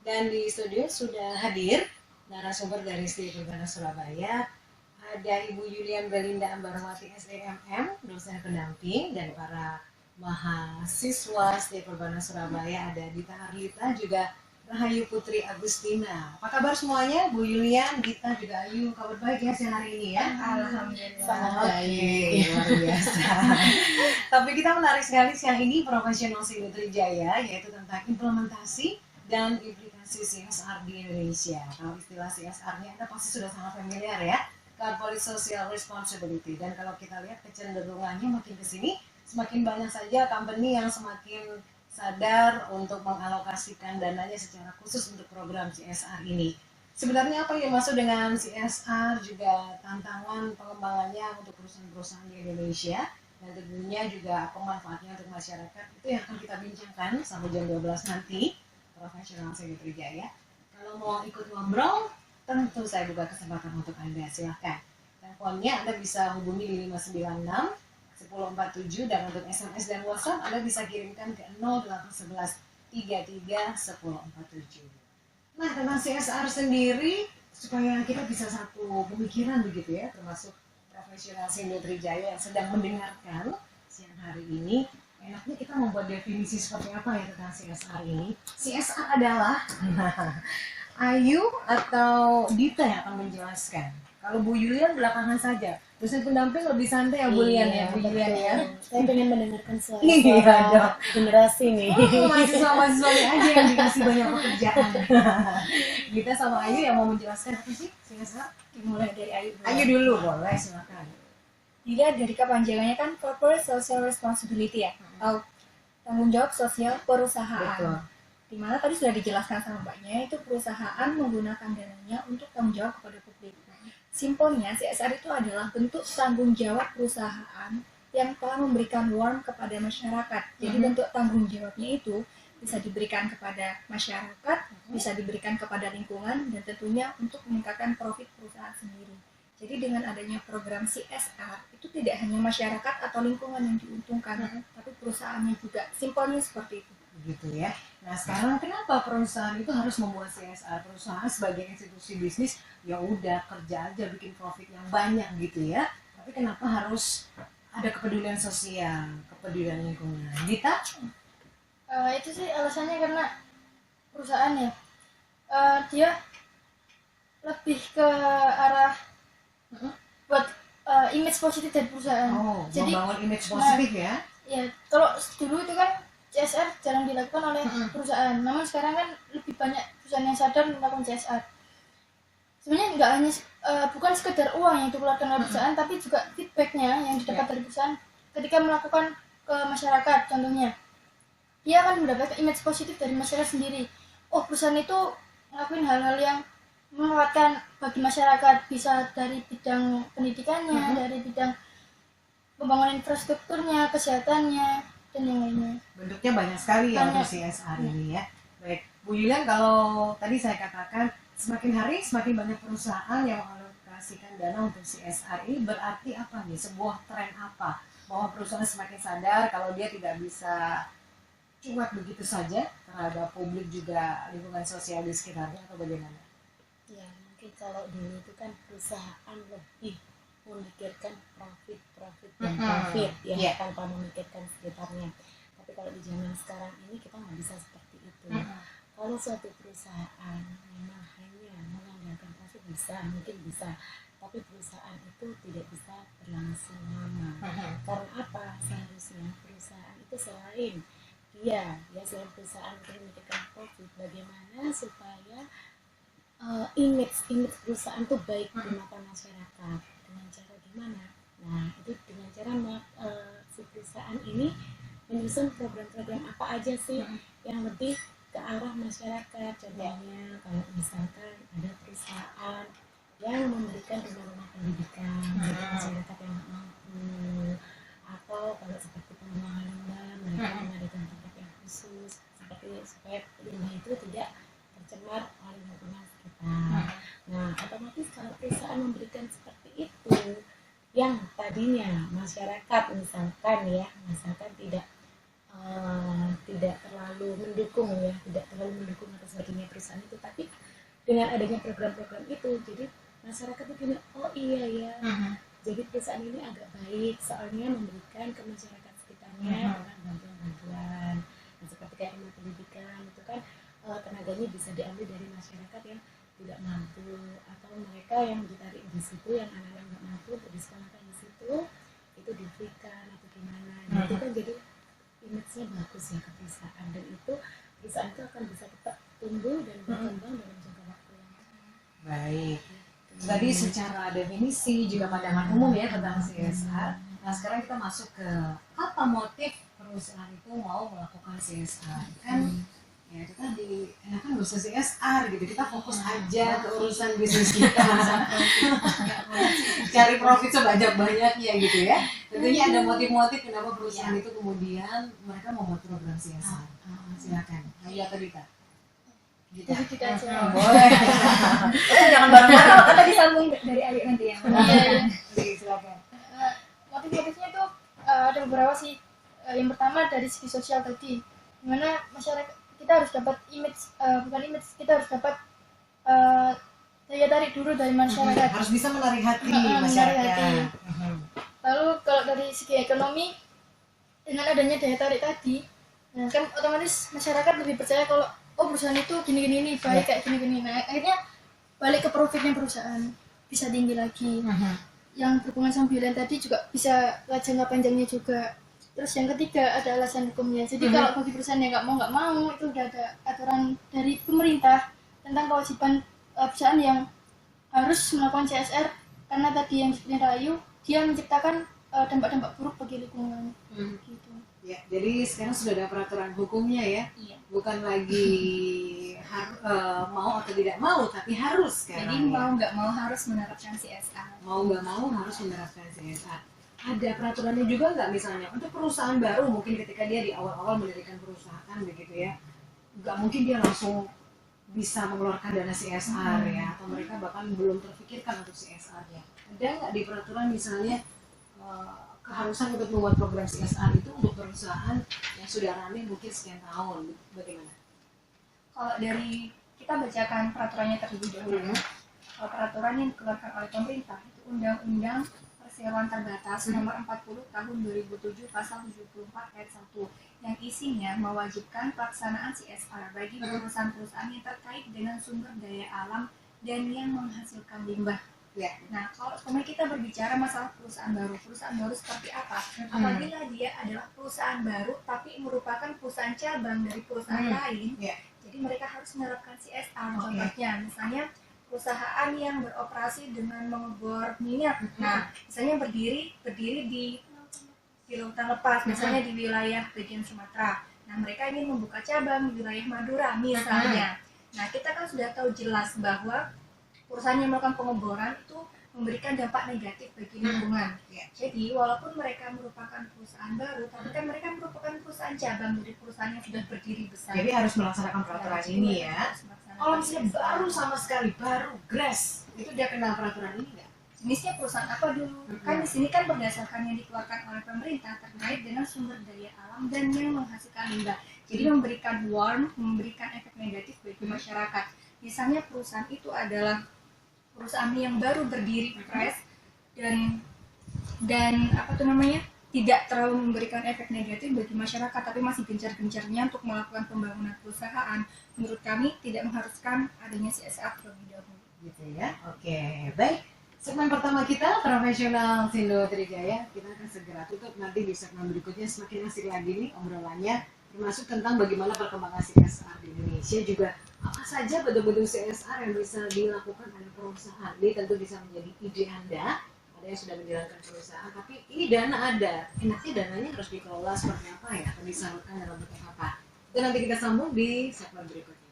Dan di studio sudah hadir narasumber dari SD Perbana Surabaya. Ada Ibu Yulian Belinda Ambarwati SDMM, dosen pendamping, dan para mahasiswa SD Perbana Surabaya. Ada Dita Arlita, juga Rahayu Putri Agustina. Apa kabar semuanya? Bu Yulian, Dita, juga Ayu. Kabar baik ya siang hari ini ya? Alhamdulillah. Sangat baik, luar biasa. Tapi kita menarik sekali siang ini profesional Sriwijaya, yaitu tentang implementasi dan implikasi CSR di Indonesia. Kalau istilah CSR-nya Anda pasti sudah sangat familiar ya, Corporate Social Responsibility. Dan kalau kita lihat kecenderungannya makin ke sini, semakin banyak saja company yang semakin sadar untuk mengalokasikan dananya secara khusus untuk program CSR ini. Sebenarnya apa yang masuk dengan CSR, juga tantangan pengembangannya untuk perusahaan-perusahaan di Indonesia, dan tentunya juga apa manfaatnya untuk masyarakat, itu yang akan kita bincangkan sampai jam 12 nanti, profesional Sriwijaya. Kalau mau ikut ngobrol, tentu saya buka kesempatan untuk Anda, silahkan. Teleponnya Anda bisa hubungi di 596 1047, dan untuk SMS dan WhatsApp Anda bisa kirimkan ke 0811 33 1047. Nah, tentang CSR sendiri, supaya kita bisa satu pemikiran begitu ya, termasuk profesional Sriwijaya yang sedang mendengarkan siang hari ini, enaknya kita membuat definisi seperti apa ya tentang CSR ini. CSR adalah, Ayu atau Dita yang akan menjelaskan. Kalau Bu Yulian belakangan saja. Dosen pendamping lebih santai ya Bu Yulian ya, Bu Yulian ya. Saya pengen mendengarkan suara Iya dong. generasi nih. Mahasiswa-mahasiswanya aja yang dikasih banyak pekerjaan. Dita sama Ayu yang mau menjelaskan apa sih CSR? Mulai dari Ayu. Ayu dulu boleh, silakan. Dilihat dari kepanjangannya kan Corporate Social Responsibility ya, atau tanggung jawab sosial perusahaan. Betul. Dimana tadi sudah dijelaskan sama Mbaknya, itu perusahaan menggunakan dananya untuk tanggung jawab kepada publik. Simpelnya, CSR itu adalah bentuk tanggung jawab perusahaan yang telah memberikan warm kepada masyarakat. Jadi bentuk tanggung jawabnya itu bisa diberikan kepada masyarakat, bisa diberikan kepada lingkungan, dan tentunya untuk meningkatkan profit perusahaan sendiri. Jadi dengan adanya program CSR, itu tidak hanya masyarakat atau lingkungan yang diuntungkan, tapi perusahaannya juga. Simpelnya seperti itu. Gitu ya. Nah, sekarang kenapa perusahaan itu harus membuat CSR? Perusahaan sebagai institusi bisnis ya udah kerja aja bikin profit yang banyak gitu ya. Tapi kenapa harus ada kepedulian sosial, kepedulian lingkungan? Dita? Itu sih alasannya karena perusahaan ya, dia lebih ke arah buat image positif dari perusahaan. Jadi membangun image positif ya? Ya, kalau dulu itu kan CSR jarang dilakukan oleh perusahaan. Namun sekarang kan lebih banyak perusahaan yang sadar melakukan CSR. Sebenarnya nggak hanya bukan sekedar uang yang dikeluarkan oleh perusahaan, tapi juga feedbacknya yang didapat dari perusahaan ketika melakukan ke masyarakat. Contohnya, dia akan mendapatkan image positif dari masyarakat sendiri. Oh, perusahaan itu ngelakuin hal-hal yang memanfaatkan bagi masyarakat, bisa dari bidang pendidikannya, dari bidang pembangunan infrastrukturnya, kesehatannya, dan yang lainnya. Bentuknya banyak sekali ya untuk CSR ini ya. Baik, Bu Yulian, kalau tadi saya katakan semakin hari semakin banyak perusahaan yang mengalokasikan dana untuk CSR, ini berarti apa nih? Sebuah tren apa? Bahwa perusahaan semakin sadar kalau dia tidak bisa cuek begitu saja terhadap publik juga lingkungan sosial di sekitarnya, atau bagaimana? Ya, mungkin kalau dulu itu kan perusahaan lebih memikirkan profit dan profit ya, tanpa memikirkan sekitarnya. Tapi kalau di zaman sekarang ini kita nggak bisa seperti itu. Kalau suatu perusahaan memang hanya mengandalkan profit mungkin bisa, tapi perusahaan itu tidak bisa berlangsung lama. Karena apa? Seharusnya perusahaan itu selain selain perusahaan untuk memikirkan profit, bagaimana supaya image perusahaan itu baik di mata masyarakat. Dengan cara gimana? Nah, itu dengan cara si perusahaan ini menyusun program-program apa aja sih yang lebih ke arah masyarakat. Contohnya kalau misalkan ada perusahaan yang memberikan rumah-rumah pendidikan bagi masyarakat yang mampu, atau kalau seperti pengelola limbah, mereka mengadakan tempat yang khusus seperti supaya limbah itu tidak tercemar oleh lingkungan sekitar. Nah, otomatis kalau perusahaan memberikan seperti itu, yang tadinya masyarakat misalkan tidak tidak terlalu mendukung ya, tidak terlalu mendukung atas berdirinya perusahaan itu. Tapi dengan adanya program-program itu, jadi masyarakat itu gini, oh iya ya, jadi perusahaan ini agak baik soalnya memberikan ke masyarakat sekitarnya dengan bantuan-bantuan. Nah, seperti kayak ilmu pendidikan itu kan tenaganya bisa diambil dari masyarakat yang tidak mampu, atau mereka yang ditarik di situ, yang anak-anak nggak mampu untuk disekolahkan di situ, itu diberikan atau gimana. Nah, itu kan jadi image-nya bagus ya ke perusahaan, dan itu perusahaan itu akan bisa tetap tumbuh dan berkembang dalam jangka waktu yang Baik. Tadi secara definisi juga pandangan umum ya tentang CSR. Nah sekarang kita masuk ke apa motif perusahaan itu mau melakukan CSR. Kan ya itu tadi, kan urusan CSR gitu, kita fokus aja ke urusan bisnis kita. Cari profit sebanyak-banyaknya gitu ya. Tentunya ada motif-motif kenapa perusahaan itu kemudian mereka membuat program CSR. Silakan. Ayo atau Dita? Gitu. Jadi kita aja. Boleh. Jangan bareng-bareng. Atau disambung dari Ayu nanti ya. Oke, silakan. Motif-motifnya itu ada beberapa sih. Yang pertama dari segi sosial tadi, dimana masyarakat kita harus dapat image, bukan image, kita harus dapat daya tarik dulu dari masyarakat. Harus bisa menarik hati Menarik masyarakat. hati. Lalu kalau dari segi ekonomi, dengan adanya daya tarik tadi, nah kan otomatis masyarakat lebih percaya kalau oh perusahaan itu gini-gini nih, baik kayak gini-gini. Nah akhirnya balik ke profitnya perusahaan bisa tinggi lagi. Yang berhubungan sama biaya tadi juga bisa jangka panjangnya juga. Terus yang ketiga ada alasan hukumnya. Jadi kalau bagi perusahaan yang nggak mau itu udah ada aturan dari pemerintah tentang kewajiban perusahaan yang harus melakukan CSR, karena tadi yang disebutkan Rayu, dia menciptakan dampak-dampak buruk bagi lingkungan. Gitu. Ya, jadi sekarang sudah ada peraturan hukumnya ya. Iya. Bukan lagi mau atau tidak mau, tapi harus sekarang. Jadi ya. mau nggak mau harus menerapkan CSR. Mau nggak mau harus menerapkan CSR. Ada peraturannya juga nggak, misalnya untuk perusahaan baru mungkin ketika dia di awal-awal mendirikan perusahaan begitu ya, nggak mungkin dia langsung bisa mengeluarkan dana CSR ya, atau mereka bahkan belum terfikirkan untuk CSR-nya. Ada nggak di peraturan misalnya keharusan untuk membuat program CSR itu untuk perusahaan yang sudah running mungkin sekian tahun, bagaimana? Kalau dari kita bacakan peraturannya terlebih dahulu. Kalau peraturan yang dikeluarkan oleh pemerintah itu Undang-Undang Perseroan Terbatas Nomor 40 Tahun 2007 Pasal 74 Ayat 1 yang isinya mewajibkan pelaksanaan CSR bagi perusahaan-perusahaan yang terkait dengan sumber daya alam dan yang menghasilkan limbah. Ya. Nah, kalau kemudian kita berbicara masalah perusahaan baru seperti apa? Apabila dia adalah perusahaan baru tapi merupakan perusahaan cabang dari perusahaan lain, jadi mereka harus menerapkan CSR. Contohnya, misalnya perusahaan yang beroperasi dengan mengebor minyak. Nah, misalnya berdiri di lautan lepas, misalnya di wilayah bagian Sumatera. Nah, mereka ingin membuka cabang di wilayah Madura, misalnya. Nah, kita kan sudah tahu jelas bahwa perusahaan yang melakukan pengeboran itu memberikan dampak negatif bagi lingkungan. Jadi walaupun mereka merupakan perusahaan baru, tapi kan mereka merupakan perusahaan cabang dari perusahaan yang sudah berdiri besar. Jadi harus melaksanakan peraturan ini ya. Kalau misalnya baru sama sekali, baru grass, itu dia kena peraturan ini nggak? Jenisnya perusahaan apa dulu? Kan di sini kan berdasarkan yang dikeluarkan oleh pemerintah terkait dengan sumber daya alam dan yang menghasilkan limbah. Jadi memberikan warning, memberikan efek negatif bagi masyarakat. Misalnya perusahaan itu adalah perusahaan yang baru berdiri fresh dan tidak terlalu memberikan efek negatif bagi masyarakat, tapi masih gencar-gencarnya untuk melakukan pembangunan perusahaan. Menurut kami tidak mengharuskan adanya CSR terlebih dahulu. Gitu ya. Oke, baik. Segmen pertama kita profesional Sindo Trijaya, kita akan segera tutup. Nanti di segmen berikutnya semakin asik lagi nih obrolannya, termasuk tentang bagaimana perkembangan CSR di Indonesia, juga apa saja bentuk-bentuk CSR yang bisa dilakukan oleh perusahaan. Ini tentu bisa menjadi ide Anda, ada yang sudah menjalankan perusahaan, tapi ini dana ada, enaknya dananya harus dikelola seperti apa ya, atau disalurkan dalam bentuk apa. Itu nanti kita sambung di segmen berikutnya.